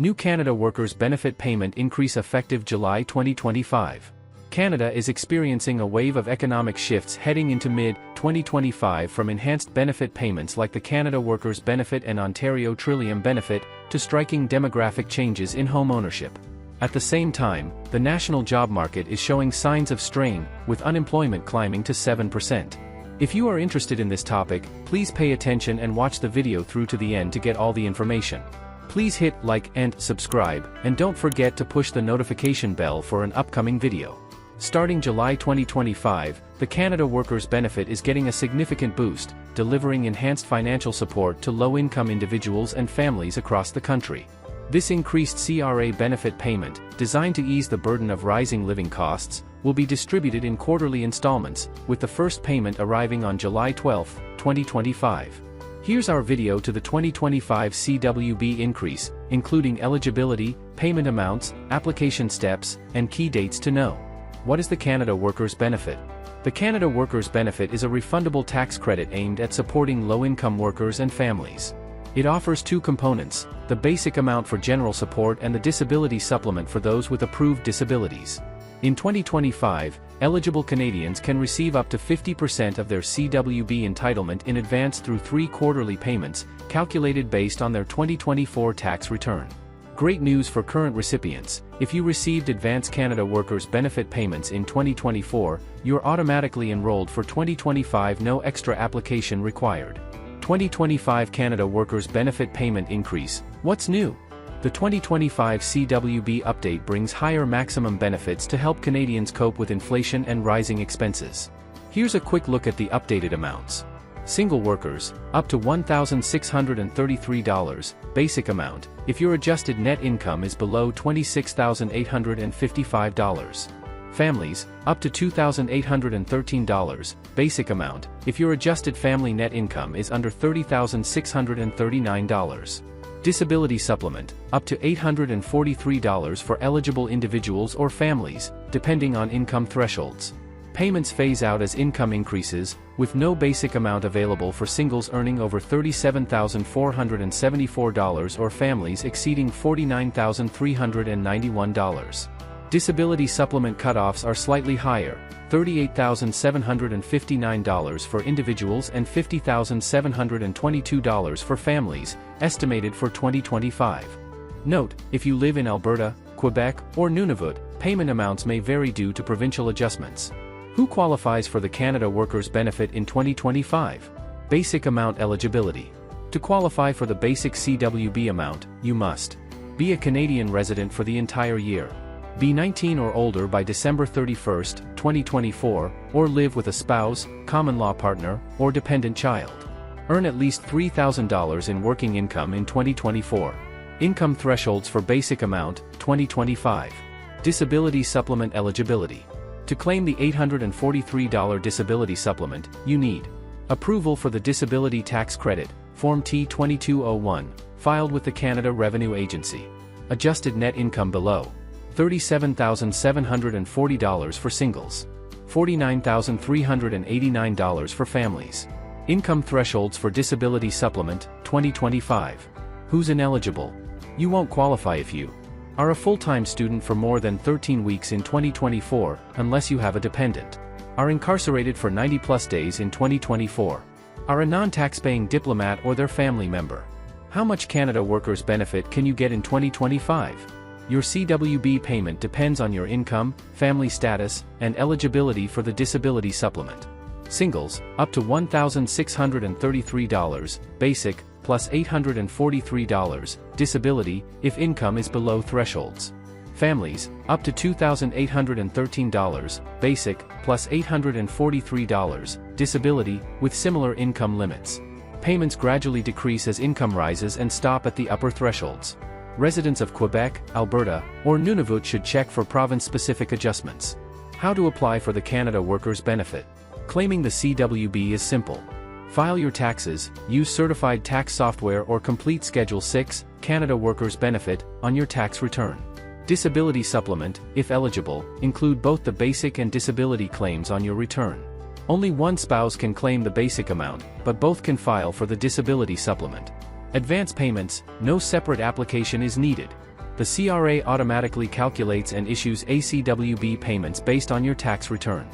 New Canada Workers' Benefit Payment Increase effective July 2025. Canada is experiencing a wave of economic shifts heading into mid-2025, from enhanced benefit payments like the Canada Workers' Benefit and Ontario Trillium benefit, to striking demographic changes in homeownership. At the same time, the national job market is showing signs of strain, with unemployment climbing to 7%. If you are interested in this topic, please pay attention and watch the video through to the end to get all the information. Please hit like and subscribe, and don't forget to push the notification bell for an upcoming video. Starting July 2025, the Canada Workers' Benefit is getting a significant boost, delivering enhanced financial support to low-income individuals and families across the country. This increased CRA benefit payment, designed to ease the burden of rising living costs, will be distributed in quarterly installments, with the first payment arriving on July 12, 2025. Here's our video to the 2025 CWB increase, including eligibility, payment amounts, application steps, and key dates to know. What is the Canada Workers' Benefit? The Canada Workers' Benefit is a refundable tax credit aimed at supporting low-income workers and families. It offers two components: the basic amount for general support and the disability supplement for those with approved disabilities. In 2025, eligible Canadians can receive up to 50% of their CWB entitlement in advance through 3 quarterly payments, calculated based on their 2024 tax return. Great news for current recipients: if you received advance Canada Workers' Benefit payments in 2024, you're automatically enrolled for 2025, no extra application required. 2025 Canada Workers' Benefit Payment Increase. What's new? The 2025 CWB update brings higher maximum benefits to help Canadians cope with inflation and rising expenses. Here's a quick look at the updated amounts. Single workers, up to $1,633, basic amount, if your adjusted net income is below $26,855. Families, up to $2,813, basic amount, if your adjusted family net income is under $30,639. Disability supplement, up to $843 for eligible individuals or families, depending on income thresholds. Payments phase out as income increases, with no basic amount available for singles earning over $37,474 or families exceeding $49,391. Disability supplement cutoffs are slightly higher: $38,759 for individuals and $50,722 for families, estimated for 2025. Note, if you live in Alberta, Quebec, or Nunavut, payment amounts may vary due to provincial adjustments. Who qualifies for the Canada Workers' Benefit in 2025? Basic amount eligibility. To qualify for the basic CWB amount, you must be a Canadian resident for the entire year, be 19 or older by December 31, 2024, or live with a spouse, common law partner, or dependent child. Earn at least $3,000 in working income in 2024. Income thresholds for basic amount, 2025. Disability supplement eligibility. To claim the $843 disability supplement, you need approval for the Disability Tax Credit, Form T-2201, filed with the Canada Revenue Agency. Adjusted net income below $37,740 for singles, $49,389 for families. Income thresholds for disability supplement, 2025. Who's ineligible? You won't qualify if you are a full-time student for more than 13 weeks in 2024, unless you have a dependent, are incarcerated for 90+ days in 2024, are a non-tax-paying diplomat or their family member. How much Canada Workers' Benefit can you get in 2025? Your CWB payment depends on your income, family status, and eligibility for the disability supplement. Singles, up to $1,633, basic, plus $843, disability, if income is below thresholds. Families, up to $2,813, basic, plus $843, disability, with similar income limits. Payments gradually decrease as income rises and stop at the upper thresholds. Residents of Quebec, Alberta, or Nunavut should check for province-specific adjustments. How to apply for the Canada Workers' Benefit? Claiming the CWB is simple. File your taxes, use certified tax software or complete Schedule 6, Canada Workers' Benefit, on your tax return. Disability supplement, if eligible, include both the basic and disability claims on your return. Only one spouse can claim the basic amount, but both can file for the disability supplement. Advance payments, no separate application is needed. The CRA automatically calculates and issues ACWB payments based on your tax return.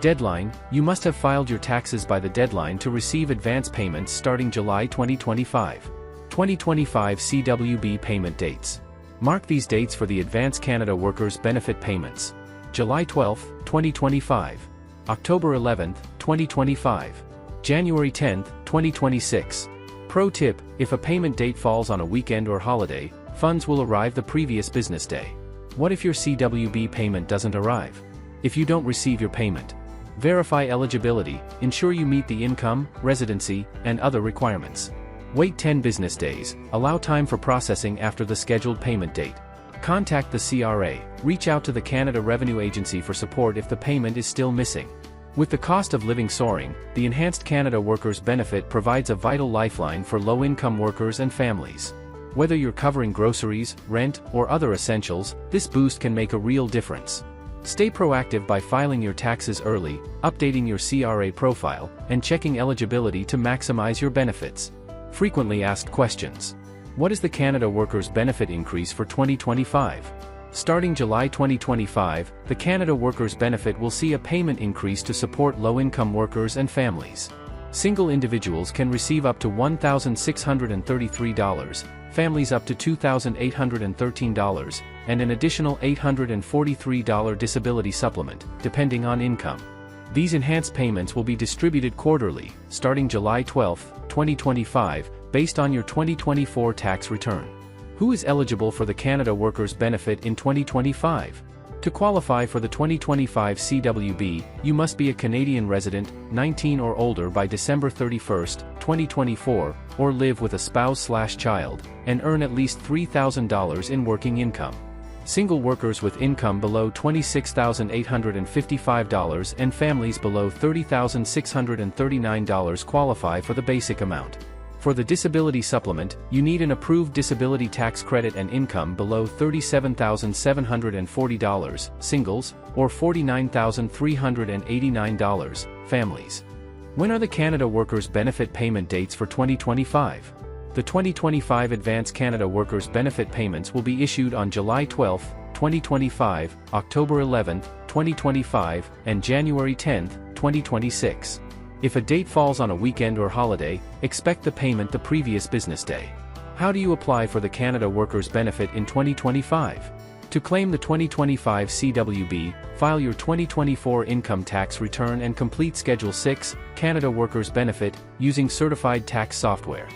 Deadline: you must have filed your taxes by the deadline to receive advance payments starting July 2025. 2025 CWB payment dates. Mark these dates for the Advance Canada Workers Benefit payments. July 12, 2025. October 11, 2025. January 10, 2026. Pro tip: if a payment date falls on a weekend or holiday, funds will arrive the previous business day. What if your CWB payment doesn't arrive? If you don't receive your payment, verify eligibility, ensure you meet the income, residency, and other requirements. Wait 10 business days, allow time for processing after the scheduled payment date. Contact the CRA, reach out to the Canada Revenue Agency for support if the payment is still missing. With the cost of living soaring, the Enhanced Canada Workers Benefit provides a vital lifeline for low-income workers and families. Whether you're covering groceries, rent, or other essentials, this boost can make a real difference. Stay proactive by filing your taxes early, updating your CRA profile, and checking eligibility to maximize your benefits. Frequently asked questions. What is the Canada Workers Benefit increase for 2025? Starting July 2025, the Canada Workers Benefit will see a payment increase to support low-income workers and families. Single individuals can receive up to $1,633, families up to $2,813, and an additional $843 disability supplement, depending on income. These enhanced payments will be distributed quarterly, starting July 12, 2025, based on your 2024 tax return. Who is eligible for the Canada Workers Benefit in 2025? To qualify for the 2025 CWB, you must be a Canadian resident, 19 or older by December 31, 2024, or live with a spouse/child, and earn at least $3,000 in working income. Single workers with income below $26,855 and families below $30,639 qualify for the basic amount. For the disability supplement, you need an approved disability tax credit and income below $37,740, singles, or $49,389, families. When are the Canada Workers Benefit payment dates for 2025? The 2025 Advance Canada Workers Benefit payments will be issued on July 12, 2025, October 11, 2025, and January 10, 2026. If a date falls on a weekend or holiday, expect the payment the previous business day. How do you apply for the Canada Workers Benefit in 2025? To claim the 2025 CWB, file your 2024 income tax return and complete Schedule 6, Canada Workers Benefit, using certified tax software.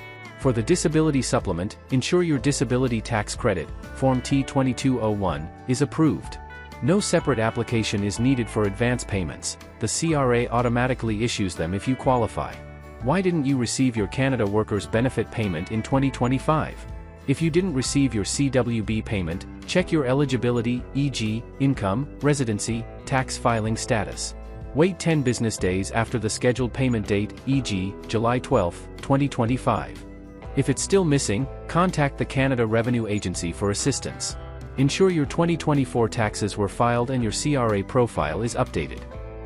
For the disability supplement, ensure your disability tax credit, Form T2201, is approved. No separate application is needed for advance payments. The CRA automatically issues them if you qualify. Why didn't you receive your Canada Workers Benefit payment in 2025? If you didn't receive your CWB payment, check your eligibility, e.g., income, residency, tax filing status. Wait 10 business days after the scheduled payment date, e.g., July 12, 2025. If it's still missing, contact the Canada Revenue Agency for assistance. Ensure your 2024 taxes were filed and your CRA profile is updated.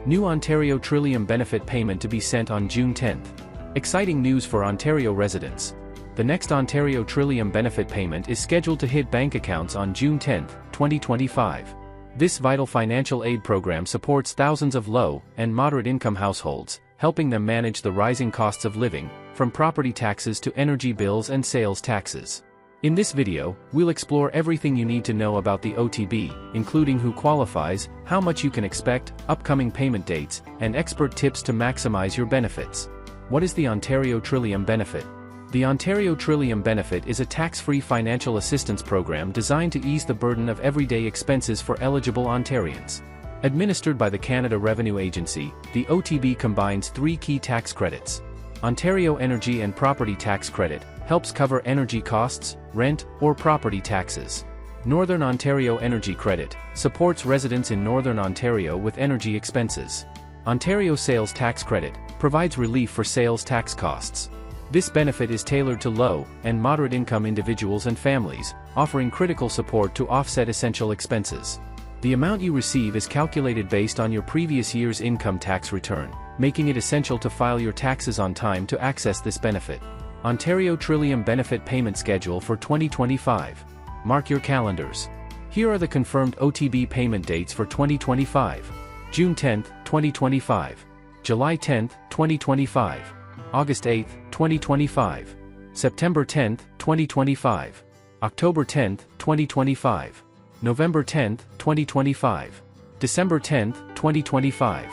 New Ontario Trillium benefit payment to be sent on June 10th. Exciting news for Ontario residents. The next Ontario Trillium benefit payment is scheduled to hit bank accounts on June 10, 2025. This vital financial aid program supports thousands of low and moderate income households, helping them manage the rising costs of living, from property taxes to energy bills and sales taxes. In this video, we'll explore everything you need to know about the OTB, including who qualifies, how much you can expect, upcoming payment dates, and expert tips to maximize your benefits. What is the Ontario Trillium benefit? The Ontario Trillium benefit is a tax-free financial assistance program designed to ease the burden of everyday expenses for eligible Ontarians. Administered by the Canada Revenue Agency, the OTB combines three key tax credits. Ontario Energy and Property Tax Credit helps cover energy costs, rent, or property taxes. Northern Ontario Energy Credit supports residents in Northern Ontario with energy expenses. Ontario Sales Tax Credit provides relief for sales tax costs. This benefit is tailored to low and moderate income individuals and families, offering critical support to offset essential expenses. The amount you receive is calculated based on your previous year's income tax return, making it essential to file your taxes on time to access this benefit. Ontario Trillium Benefit Payment Schedule for 2025. Mark your calendars. Here are the confirmed OTB payment dates for 2025. June 10, 2025. July 10, 2025. August 8, 2025. September 10, 2025. October 10, 2025. November 10, 2025. December 10, 2025.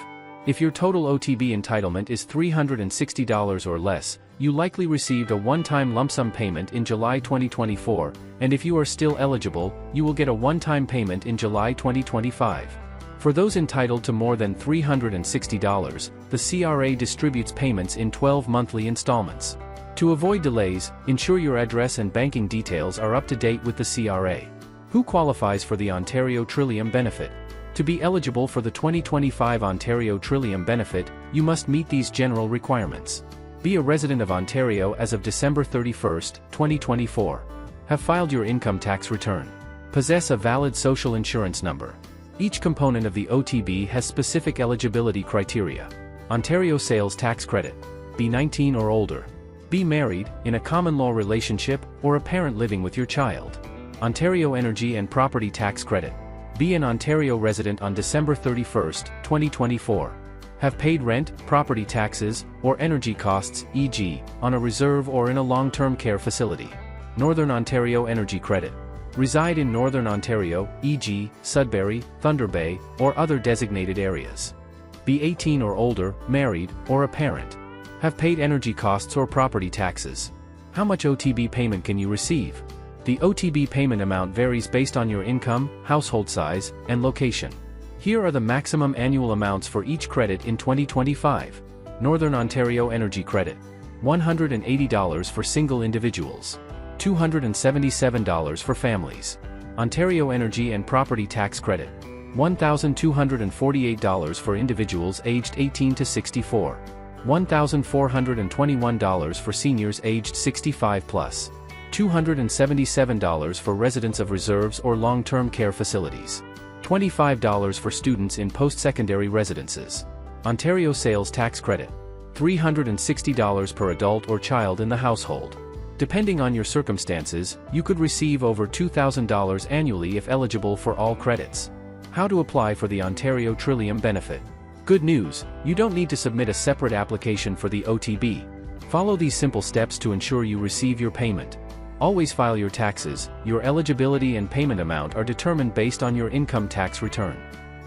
If your total OTB entitlement is $360 or less, you likely received a one-time lump sum payment in July 2024, and if you are still eligible, you will get a one-time payment in July 2025. For those entitled to more than $360, the CRA distributes payments in 12 monthly installments. To avoid delays, ensure your address and banking details are up to date with the CRA. Who qualifies for the Ontario Trillium benefit? To be eligible for the 2025 Ontario Trillium benefit, you must meet these general requirements. Be a resident of Ontario as of December 31, 2024. Have filed your income tax return. Possess a valid social insurance number. Each component of the OTB has specific eligibility criteria. Ontario sales tax credit. Be 19 or older. Be married, in a common law relationship, or a parent living with your child. Ontario energy and property tax credit. Be an Ontario resident on December 31, 2024. Have paid rent, property taxes, or energy costs, e.g., on a reserve or in a long-term care facility. Northern Ontario energy credit. Reside in Northern Ontario, e.g., Sudbury, Thunder Bay, or other designated areas. Be 18 or older, married, or a parent. Have paid energy costs or property taxes. How much OTB payment can you receive? The OTB payment amount varies based on your income, household size, and location. Here are the maximum annual amounts for each credit in 2025. Northern Ontario Energy Credit. $180 for single individuals. $277 for families. Ontario Energy and Property Tax Credit. $1,248 for individuals aged 18 to 64. $1,421 for seniors aged 65 plus. $277 for residents of reserves or long-term care facilities. $25 for students in post-secondary residences. Ontario Sales Tax Credit. $360 per adult or child in the household. Depending on your circumstances, you could receive over $2,000 annually if eligible for all credits. How to apply for the Ontario Trillium benefit? Good news, you don't need to submit a separate application for the OTB. Follow these simple steps to ensure you receive your payment. Always file your taxes. Your eligibility and payment amount are determined based on your income tax return.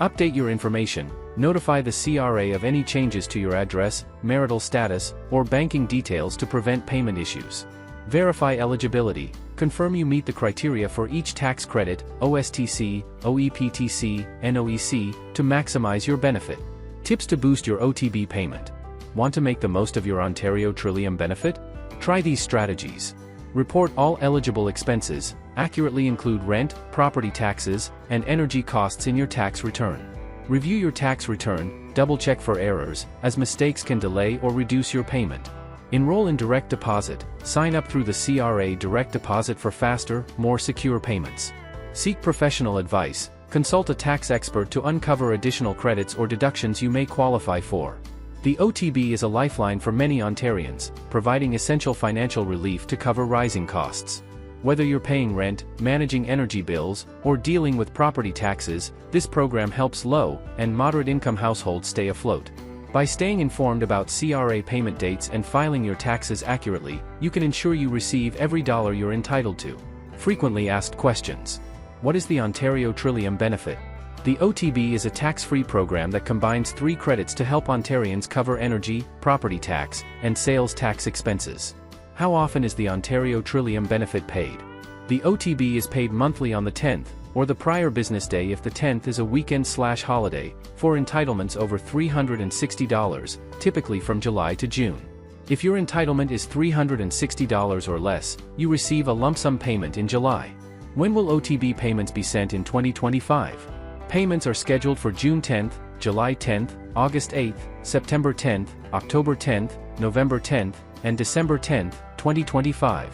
Update your information. Notify the CRA of any changes to your address, marital status, or banking details to prevent payment issues. Verify eligibility. Confirm you meet the criteria for each tax credit, OSTC, OEPTC, NOEC, to maximize your benefit. Tips to boost your OTB payment. Want to make the most of your Ontario Trillium benefit? Try these strategies. Report all eligible expenses, accurately include rent, property taxes, and energy costs in your tax return. Review your tax return, double-check for errors, as mistakes can delay or reduce your payment. Enroll in direct deposit. Sign up through the CRA direct deposit for faster, more secure payments. Seek professional advice. Consult a tax expert to uncover additional credits or deductions you may qualify for. The OTB is a lifeline for many Ontarians, providing essential financial relief to cover rising costs. Whether you're paying rent, managing energy bills, or dealing with property taxes, this program helps low and moderate-income households stay afloat. By staying informed about CRA payment dates and filing your taxes accurately, you can ensure you receive every dollar you're entitled to. Frequently asked questions. What is the Ontario Trillium benefit? The OTB is a tax-free program that combines 3 credits to help Ontarians cover energy, property tax, and sales tax expenses. How often is the Ontario Trillium benefit paid? The OTB is paid monthly on the 10th, or the prior business day if the 10th is a weekend/holiday, for entitlements over $360, typically from July to June. If your entitlement is $360 or less, you receive a lump sum payment in July. When will OTB payments be sent in 2025? Payments are scheduled for June 10th, July 10th, August 8th, September 10th, October 10th, November 10th, and December 10th, 2025.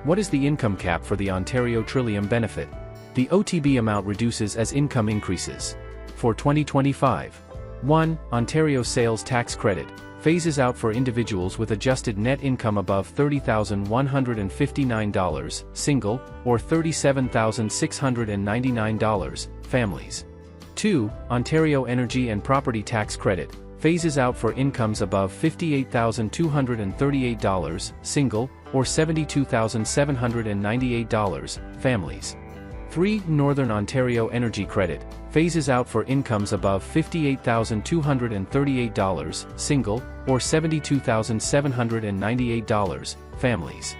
What is the income cap for the Ontario Trillium benefit? The OTB amount reduces as income increases. For 2025. 1. Ontario Sales Tax Credit, phases out for individuals with adjusted net income above $30,159, single, or $37,699, families. 2. Ontario Energy and Property Tax Credit, phases out for incomes above $58,238, single, or $72,798, families. 3. Northern Ontario Energy Credit, phases out for incomes above $58,238, single, or $72,798, families.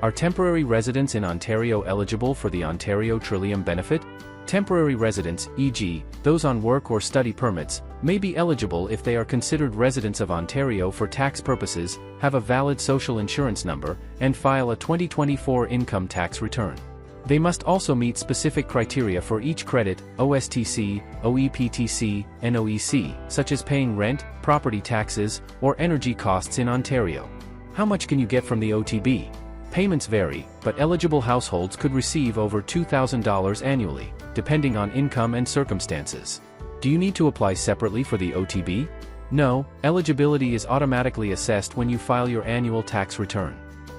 Are temporary residents in Ontario eligible for the Ontario Trillium benefit? Temporary residents, e.g., those on work or study permits, may be eligible if they are considered residents of Ontario for tax purposes, have a valid social insurance number, and file a 2024 income tax return. They must also meet specific criteria for each credit, OSTC, OEPTC, and OEC, such as paying rent, property taxes, or energy costs in Ontario. How much can you get from the OTB? Payments vary, but eligible households could receive over $2,000 annually, depending on income and circumstances. Do you need to apply separately for the OTB? No, eligibility is automatically assessed when you file your annual tax return.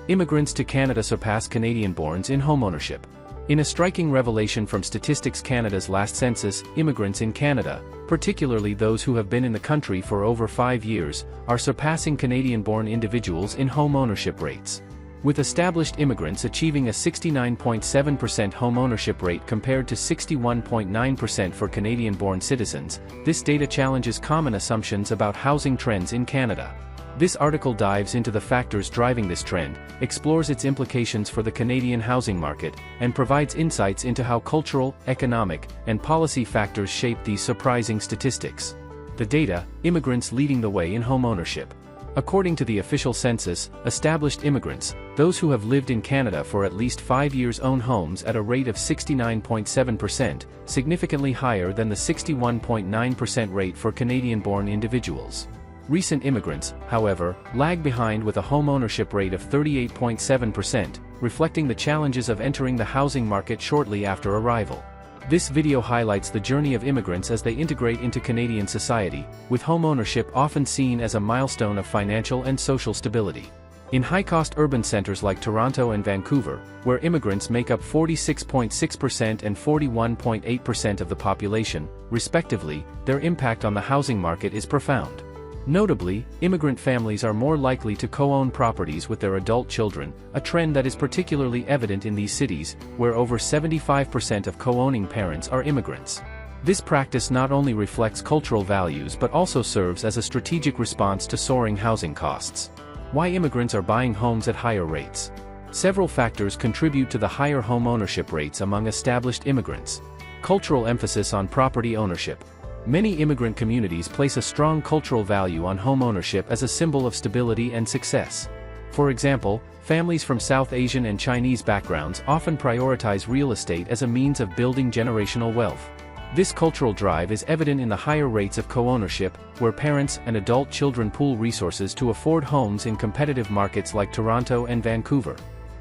Immigrants to Canada surpass Canadian-borns in homeownership. In a striking revelation from Statistics Canada's last census, immigrants in Canada, particularly those who have been in the country for over 5 years, are surpassing Canadian-born individuals in home ownership rates. With established immigrants achieving a 69.7% home ownership rate compared to 61.9% for Canadian-born citizens, this data challenges common assumptions about housing trends in Canada. This article dives into the factors driving this trend, explores its implications for the Canadian housing market, and provides insights into how cultural, economic, and policy factors shape these surprising statistics. The data: immigrants leading the way in home ownership. According to the official census, established immigrants, those who have lived in Canada for at least 5 years, own homes at a rate of 69.7%, significantly higher than the 61.9% rate for Canadian-born individuals. Recent immigrants, however, lag behind with a home ownership rate of 38.7%, reflecting the challenges of entering the housing market shortly after arrival. This video highlights the journey of immigrants as they integrate into Canadian society, with home ownership often seen as a milestone of financial and social stability. In high-cost urban centers like Toronto and Vancouver, where immigrants make up 46.6% and 41.8% of the population, respectively, their impact on the housing market is profound. Notably, immigrant families are more likely to co-own properties with their adult children, a trend that is particularly evident in these cities, where over 75% of co-owning parents are immigrants. This practice not only reflects cultural values but also serves as a strategic response to soaring housing costs. Why immigrants are buying homes at higher rates? Several factors contribute to the higher home ownership rates among established immigrants. Cultural emphasis on property ownership. Many immigrant communities place a strong cultural value on home ownership as a symbol of stability and success. For example, families from South Asian and Chinese backgrounds often prioritize real estate as a means of building generational wealth. This cultural drive is evident in the higher rates of co-ownership, where parents and adult children pool resources to afford homes in competitive markets like Toronto and Vancouver.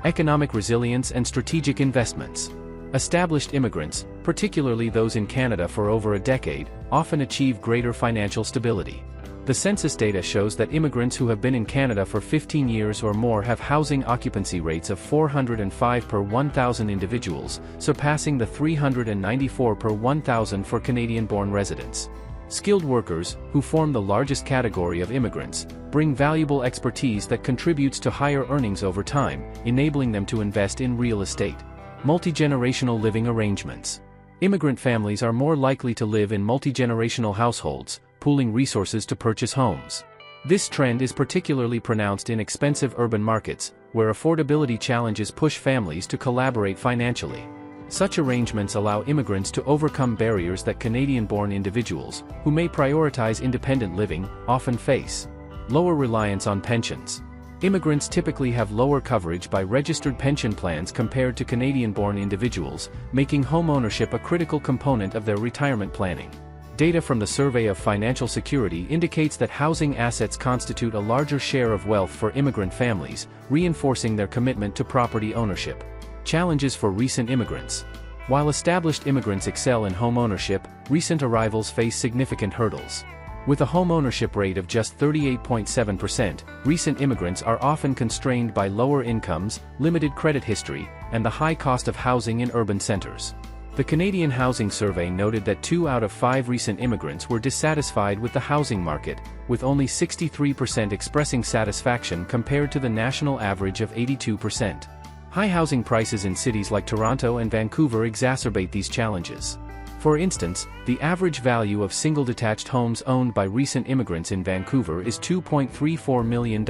Economic resilience and strategic investments. Established immigrants, particularly those in Canada for over a decade, often achieve greater financial stability. The census data shows that immigrants who have been in Canada for 15 years or more have housing occupancy rates of 405 per 1,000 individuals, surpassing the 394 per 1,000 for Canadian-born residents. Skilled workers, who form the largest category of immigrants, bring valuable expertise that contributes to higher earnings over time, enabling them to invest in real estate. Multi-generational living arrangements. Immigrant families are more likely to live in multi-generational households, pooling resources to purchase homes. This trend is particularly pronounced in expensive urban markets, where affordability challenges push families to collaborate financially. Such arrangements allow immigrants to overcome barriers that Canadian-born individuals, who may prioritize independent living, often face. Lower reliance on pensions. Immigrants typically have lower coverage by registered pension plans compared to Canadian-born individuals, making home ownership a critical component of their retirement planning. Data from the Survey of Financial Security indicates that housing assets constitute a larger share of wealth for immigrant families, reinforcing their commitment to property ownership. Challenges for recent immigrants. While established immigrants excel in home ownership, recent arrivals face significant hurdles. With a homeownership rate of just 38.7%, recent immigrants are often constrained by lower incomes, limited credit history, and the high cost of housing in urban centers. The Canadian Housing Survey noted that 2 out of 5 recent immigrants were dissatisfied with the housing market, with only 63% expressing satisfaction compared to the national average of 82%. High housing prices in cities like Toronto and Vancouver exacerbate these challenges. For instance, the average value of single detached homes owned by recent immigrants in Vancouver is $2.34 million,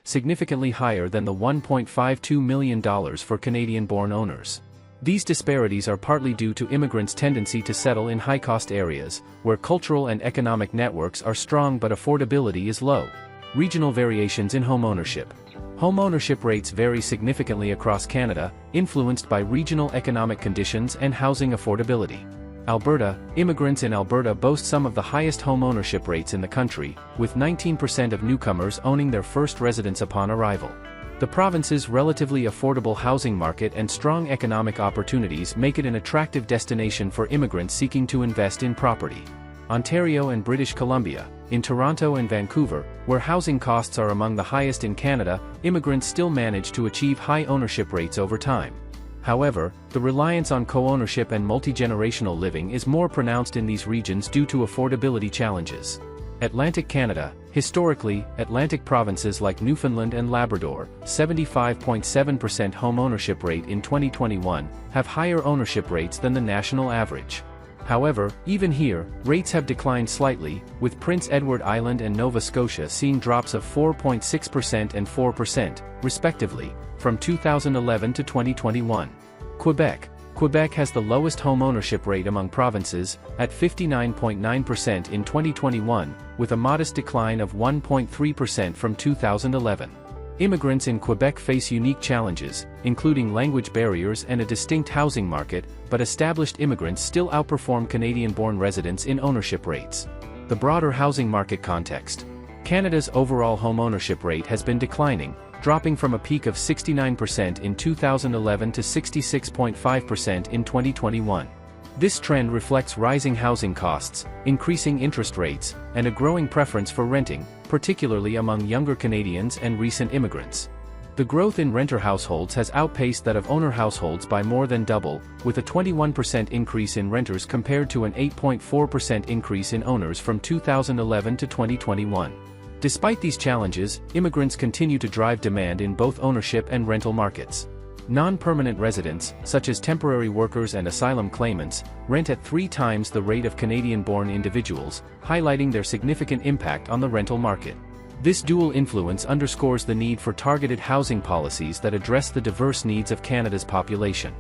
significantly higher than the $1.52 million for Canadian-born owners. These disparities are partly due to immigrants' tendency to settle in high-cost areas, where cultural and economic networks are strong but affordability is low. Regional variations in homeownership. Homeownership rates vary significantly across Canada, influenced by regional economic conditions and housing affordability. Alberta. Immigrants in Alberta boast some of the highest homeownership rates in the country, with 19% of newcomers owning their first residence upon arrival. The province's relatively affordable housing market and strong economic opportunities make it an attractive destination for immigrants seeking to invest in property. Ontario and British Columbia. In Toronto and Vancouver, where housing costs are among the highest in Canada, immigrants still manage to achieve high ownership rates over time. However, the reliance on co-ownership and multi-generational living is more pronounced in these regions due to affordability challenges. Atlantic Canada. Historically, Atlantic provinces like Newfoundland and Labrador, 75.7% home ownership rate in 2021, have higher ownership rates than the national average. However, even here, rates have declined slightly, with Prince Edward Island and Nova Scotia seeing drops of 4.6% and 4%, respectively, from 2011 to 2021. Quebec. Quebec has the lowest home ownership rate among provinces, at 59.9% in 2021, with a modest decline of 1.3% from 2011. Immigrants in Quebec face unique challenges, including language barriers and a distinct housing market, but established immigrants still outperform Canadian-born residents in ownership rates. The broader housing market context. Canada's overall home ownership rate has been declining, dropping from a peak of 69% in 2011 to 66.5% in 2021. This trend reflects rising housing costs, increasing interest rates, and a growing preference for renting, particularly among younger Canadians and recent immigrants. The growth in renter households has outpaced that of owner households by more than double, with a 21% increase in renters compared to an 8.4% increase in owners from 2011 to 2021. Despite these challenges, immigrants continue to drive demand in both ownership and rental markets. Non-permanent residents, such as temporary workers and asylum claimants, rent at 3 times the rate of Canadian-born individuals, highlighting their significant impact on the rental market. This dual influence underscores the need for targeted housing policies that address the diverse needs of Canada's population.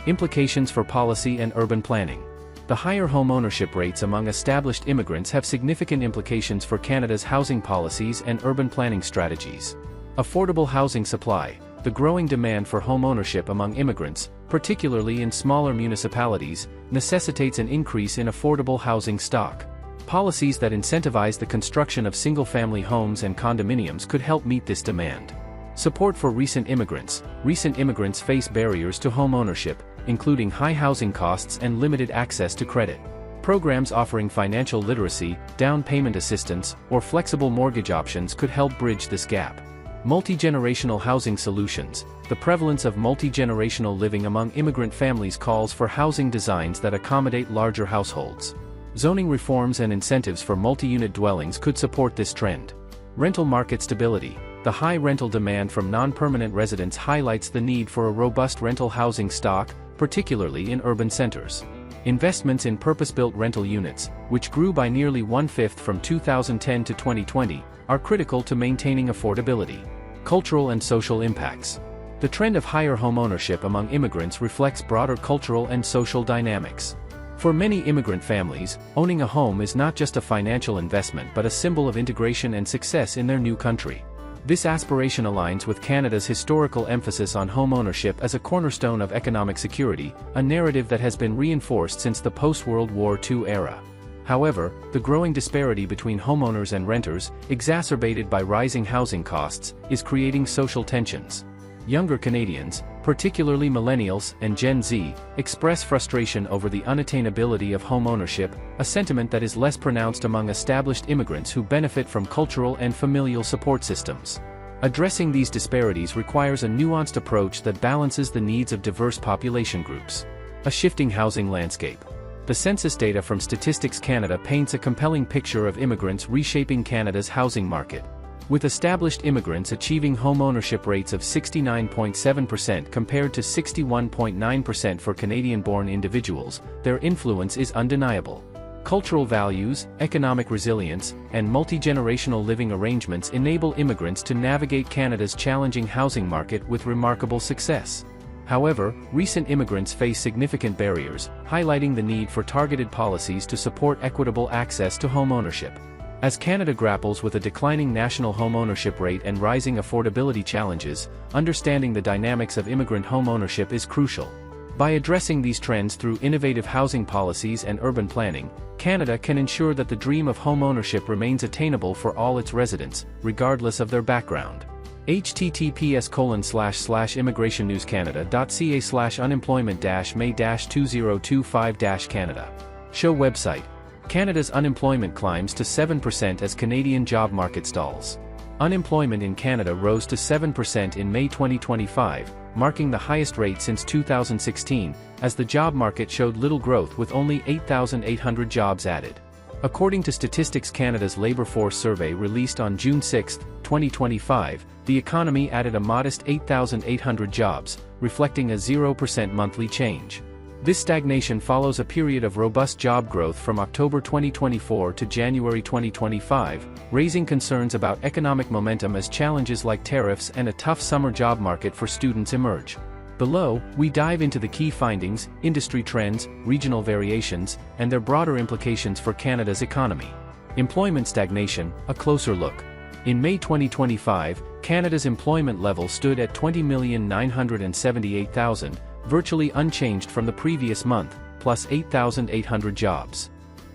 Implications for policy and urban planning. The higher home ownership rates among established immigrants have significant implications for Canada's housing policies and urban planning strategies. Affordable housing supply. The growing demand for home ownership among immigrants, particularly in smaller municipalities, necessitates an increase in affordable housing stock. Policies that incentivize the construction of single-family homes and condominiums could help meet this demand. Support for recent immigrants. Recent immigrants face barriers to home ownership, including high housing costs and limited access to credit. Programs offering financial literacy, down payment assistance, or flexible mortgage options could help bridge this gap. Multi-generational housing solutions. The prevalence of multi-generational living among immigrant families calls for housing designs that accommodate larger households. Zoning reforms and incentives for multi-unit dwellings could support this trend. Rental market stability. The high rental demand from non-permanent residents highlights the need for a robust rental housing stock, particularly in urban centers. Investments in purpose-built rental units, which grew by nearly 1/5 from 2010 to 2020, are critical to maintaining affordability. Cultural and social impacts. The trend of higher home ownership among immigrants reflects broader cultural and social dynamics. For many immigrant families, owning a home is not just a financial investment but a symbol of integration and success in their new country. This aspiration aligns with Canada's historical emphasis on home ownership as a cornerstone of economic security, a narrative that has been reinforced since the post-World War II era. However, the growing disparity between homeowners and renters, exacerbated by rising housing costs, is creating social tensions. Younger Canadians. particularly millennials and Gen Z, express frustration over the unattainability of homeownership, a sentiment that is less pronounced among established immigrants who benefit from cultural and familial support systems. Addressing these disparities requires a nuanced approach that balances the needs of diverse population groups. A shifting housing landscape. The census data from Statistics Canada paints a compelling picture of immigrants reshaping Canada's housing market. With established immigrants achieving home ownership rates of 69.7% compared to 61.9% for Canadian-born individuals, their influence is undeniable. Cultural values, economic resilience, and multi-generational living arrangements enable immigrants to navigate Canada's challenging housing market with remarkable success. However, recent immigrants face significant barriers, highlighting the need for targeted policies to support equitable access to home ownership. As Canada grapples with a declining national home ownership rate and rising affordability challenges, understanding the dynamics of immigrant home ownership is crucial. By addressing these trends through innovative housing policies and urban planning, Canada can ensure that the dream of home ownership remains attainable for all its residents, regardless of their background. https://immigrationnewscanada.ca/unemployment-may-2025-Canada. Show website. Canada's unemployment climbs to 7% as Canadian job market stalls. Unemployment in Canada rose to 7% in May 2025, marking the highest rate since 2016, as the job market showed little growth with only 8,800 jobs added. According to Statistics Canada's Labour Force Survey released on June 6, 2025, the economy added a modest 8,800 jobs, reflecting a 0% monthly change. This stagnation follows a period of robust job growth from October 2024 to January 2025, raising concerns about economic momentum as challenges like tariffs and a tough summer job market for students emerge. Below, we dive into the key findings, industry trends, regional variations, and their broader implications for Canada's economy. Employment stagnation, a closer look. In May 2025, Canada's employment level stood at 20,978,000, virtually unchanged from the previous month, plus 8,800 jobs.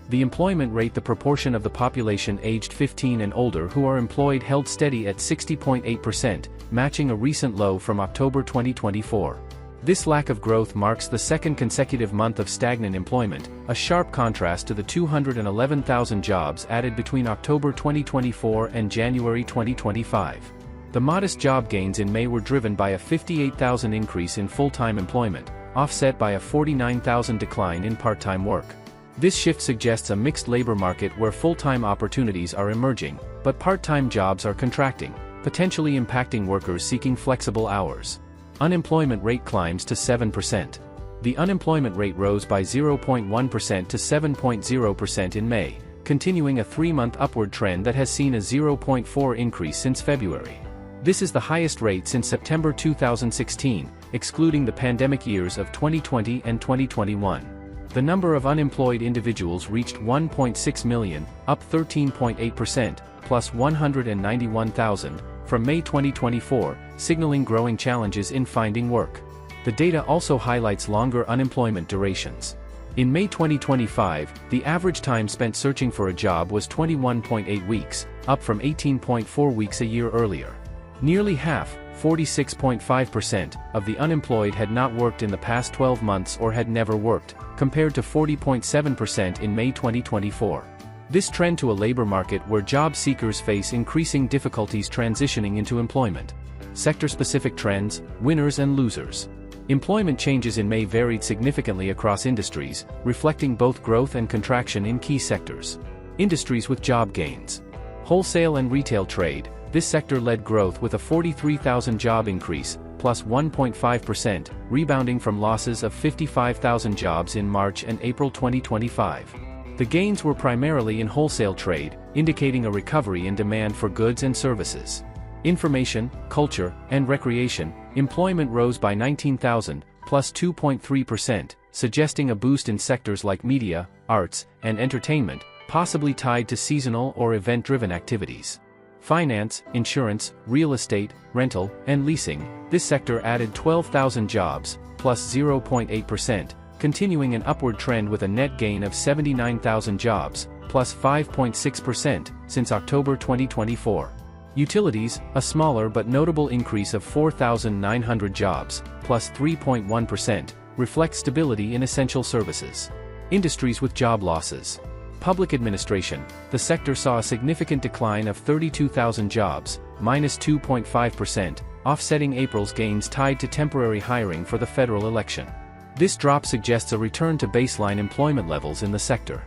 The employment rate, the proportion of the population aged 15 and older who are employed, held steady at 60.8%, matching a recent low from October 2024. This lack of growth marks the second consecutive month of stagnant employment, a sharp contrast to the 211,000 jobs added between October 2024 and January 2025. The modest job gains in May were driven by a 58,000 increase in full-time employment, offset by a 49,000 decline in part-time work. This shift suggests a mixed labor market where full-time opportunities are emerging, but part-time jobs are contracting, potentially impacting workers seeking flexible hours. Unemployment rate climbs to 7%. The unemployment rate rose by 0.1% to 7.0% in May, continuing a three-month upward trend that has seen a 0.4 increase since February. This is the highest rate since September 2016, excluding the pandemic years of 2020 and 2021. The number of unemployed individuals reached 1.6 million, up 13.8%, plus 191,000, from May 2024, signaling growing challenges in finding work. The data also highlights longer unemployment durations. In May 2025, the average time spent searching for a job was 21.8 weeks, up from 18.4 weeks a year earlier. Nearly half, 46.5%, of the unemployed had not worked in the past 12 months or had never worked, compared to 40.7% in May 2024. This trend to a labor market where job seekers face increasing difficulties transitioning into employment. Sector-specific trends, winners and losers. Employment changes in May varied significantly across industries, reflecting both growth and contraction in key sectors. Industries with job gains. Wholesale and retail trade. This sector led growth with a 43,000 job increase, plus 1.5%, rebounding from losses of 55,000 jobs in March and April 2025. The gains were primarily in wholesale trade, indicating a recovery in demand for goods and services. Information, culture, and recreation. Employment rose by 19,000, plus 2.3%, suggesting a boost in sectors like media, arts, and entertainment, possibly tied to seasonal or event-driven activities. Finance, insurance, real estate, rental, and leasing. This sector added 12,000 jobs, plus 0.8%, continuing an upward trend with a net gain of 79,000 jobs, plus 5.6%, since October 2024. Utilities, a smaller but notable increase of 4,900 jobs, plus 3.1%, reflects stability in essential services. Industries with job losses. Public administration, the sector saw a significant decline of 32,000 jobs, minus 2.5%, offsetting April's gains tied to temporary hiring for the federal election. This drop suggests a return to baseline employment levels in the sector.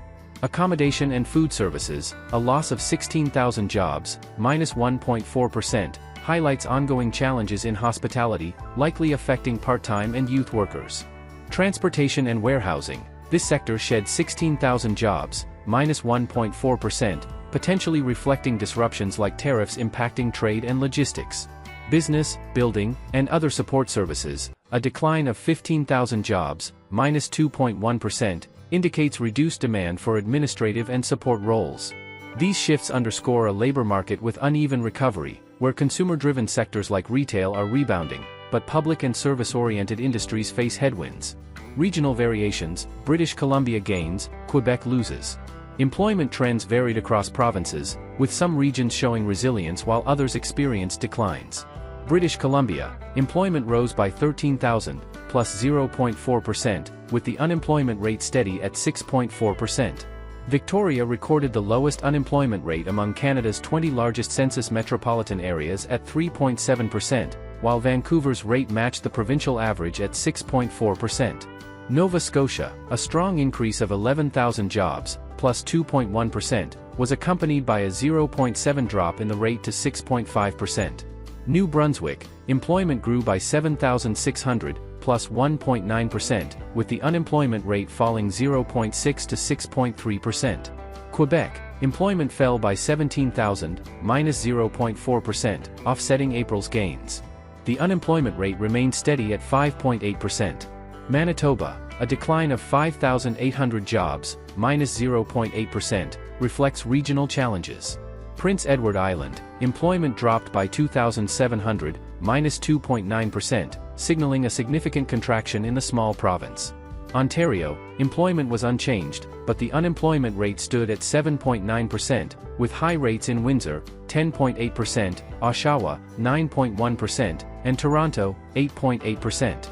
Accommodation and food services, a loss of 16,000 jobs, minus 1.4%, highlights ongoing challenges in hospitality, likely affecting part-time and youth workers. Transportation and warehousing, this sector shed 16,000 jobs, minus 1.4%, potentially reflecting disruptions like tariffs impacting trade and logistics. Business, building, and other support services, a decline of 15,000 jobs, minus 2.1%, indicates reduced demand for administrative and support roles. These shifts underscore a labor market with uneven recovery, where consumer-driven sectors like retail are rebounding, but public and service-oriented industries face headwinds. Regional variations, British Columbia gains, Quebec loses. Employment trends varied across provinces, with some regions showing resilience while others experienced declines. British Columbia, employment rose by 13,000, plus 0.4%, with the unemployment rate steady at 6.4%. Victoria recorded the lowest unemployment rate among Canada's 20 largest census metropolitan areas at 3.7%, while Vancouver's rate matched the provincial average at 6.4%. Nova Scotia, a strong increase of 11,000 jobs, plus 2.1%, was accompanied by a 0.7 drop in the rate to 6.5%. New Brunswick, employment grew by 7,600, plus 1.9%, with the unemployment rate falling 0.6 to 6.3%. Quebec, employment fell by 17,000, minus 0.4%, offsetting April's gains. The unemployment rate remained steady at 5.8%. Manitoba, a decline of 5,800 jobs, minus 0.8%, reflects regional challenges. Prince Edward Island, employment dropped by 2,700, minus 2.9%, signaling a significant contraction in the small province. Ontario, employment was unchanged, but the unemployment rate stood at 7.9%, with high rates in Windsor, 10.8%, Oshawa, 9.1%, and Toronto, 8.8%.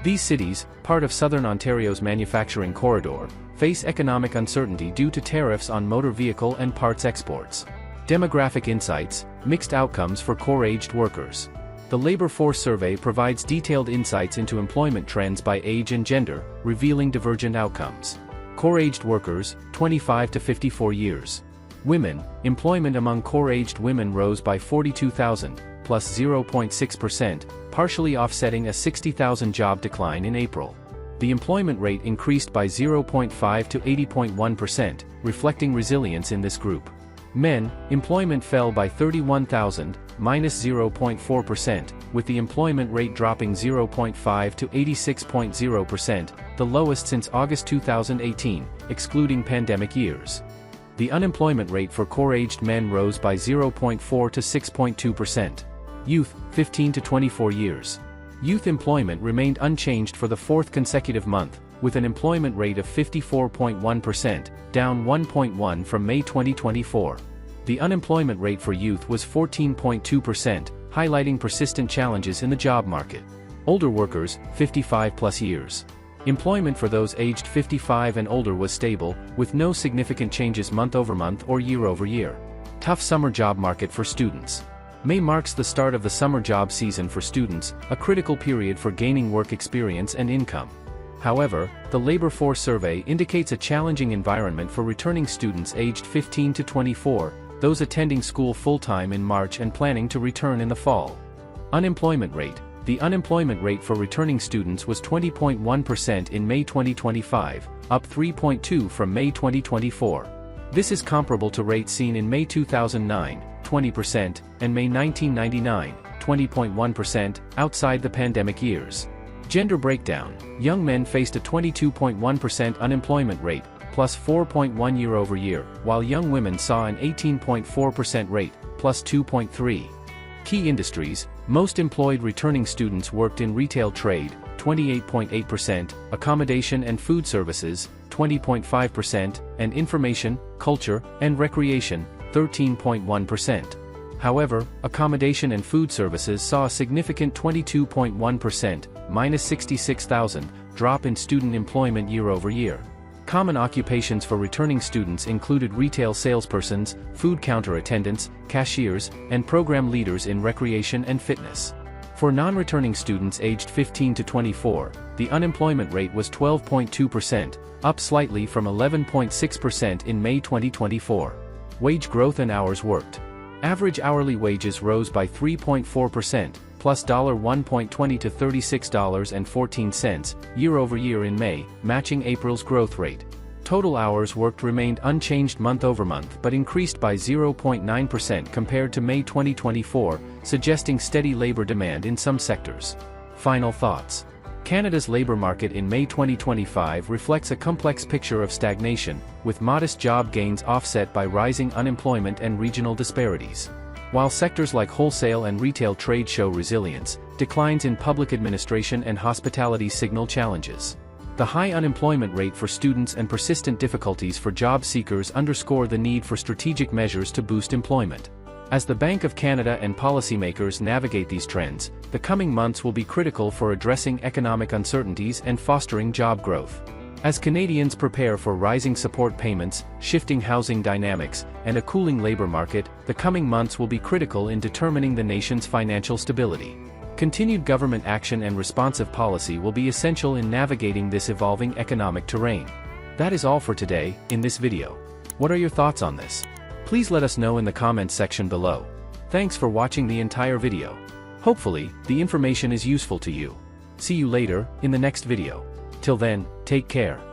These cities, part of southern Ontario's manufacturing corridor, face economic uncertainty due to tariffs on motor vehicle and parts exports. Demographic insights, mixed outcomes for core-aged workers. The Labor Force Survey provides detailed insights into employment trends by age and gender, revealing divergent outcomes. Core-aged workers, 25 to 54 years. Women, employment among core-aged women rose by 42,000, plus 0.6%, partially offsetting a 60,000 job decline in April. The employment rate increased by 0.5 to 80.1%, reflecting resilience in this group. Men, employment fell by 31,000, minus 0.4%, with the employment rate dropping 0.5 to 86.0%, the lowest since August 2018, excluding pandemic years. The unemployment rate for core-aged men rose by 0.4 to 6.2%. Youth, 15 to 24 years. Youth employment remained unchanged for the fourth consecutive month, with an employment rate of 54.1%, down 1.1 from May 2024. The unemployment rate for youth was 14.2%, highlighting persistent challenges in the job market. Older workers, 55+ years. Employment for those aged 55 and older was stable, with no significant changes month-over-month or year-over-year. Tough summer job market for students. May marks the start of the summer job season for students, a critical period for gaining work experience and income. However, the Labor Force Survey indicates a challenging environment for returning students aged 15 to 24, those attending school full-time in March and planning to return in the fall. Unemployment rate. The unemployment rate for returning students was 20.1% in May 2025, up 3.2 from May 2024. This is comparable to rates seen in May 2009, 20%, and May 1999, 20.1%, outside the pandemic years. Gender breakdown. Young men faced a 22.1% unemployment rate, plus 4.1 year-over-year, while young women saw an 18.4% rate, plus 2.3. Key industries. Most employed returning students worked in retail trade, 28.8%, accommodation and food services, 20.5%, and information, culture, and recreation, 13.1%. However, accommodation and food services saw a significant 22.1%, minus 66,000, drop in student employment year-over-year. Common occupations for returning students included retail salespersons, food counter attendants, cashiers, and program leaders in recreation and fitness. For non-returning students aged 15 to 24, the unemployment rate was 12.2%, up slightly from 11.6% in May 2024. Wage growth and hours worked. Average hourly wages rose by 3.4%, plus $1.20 to $36.14, year-over-year in May, matching April's growth rate. Total hours worked remained unchanged month-over-month but increased by 0.9% compared to May 2024, suggesting steady labor demand in some sectors. Final thoughts. Canada's labor market in May 2025 reflects a complex picture of stagnation, with modest job gains offset by rising unemployment and regional disparities. While sectors like wholesale and retail trade show resilience, declines in public administration and hospitality signal challenges. The high unemployment rate for students and persistent difficulties for job seekers underscore the need for strategic measures to boost employment. As the Bank of Canada and policymakers navigate these trends, the coming months will be critical for addressing economic uncertainties and fostering job growth. As Canadians prepare for rising support payments, shifting housing dynamics, and a cooling labor market, the coming months will be critical in determining the nation's financial stability. Continued government action and responsive policy will be essential in navigating this evolving economic terrain. That is all for today, in this video. What are your thoughts on this? Please let us know in the comments section below. Thanks for watching the entire video. Hopefully, the information is useful to you. See you later, in the next video. Till then, take care.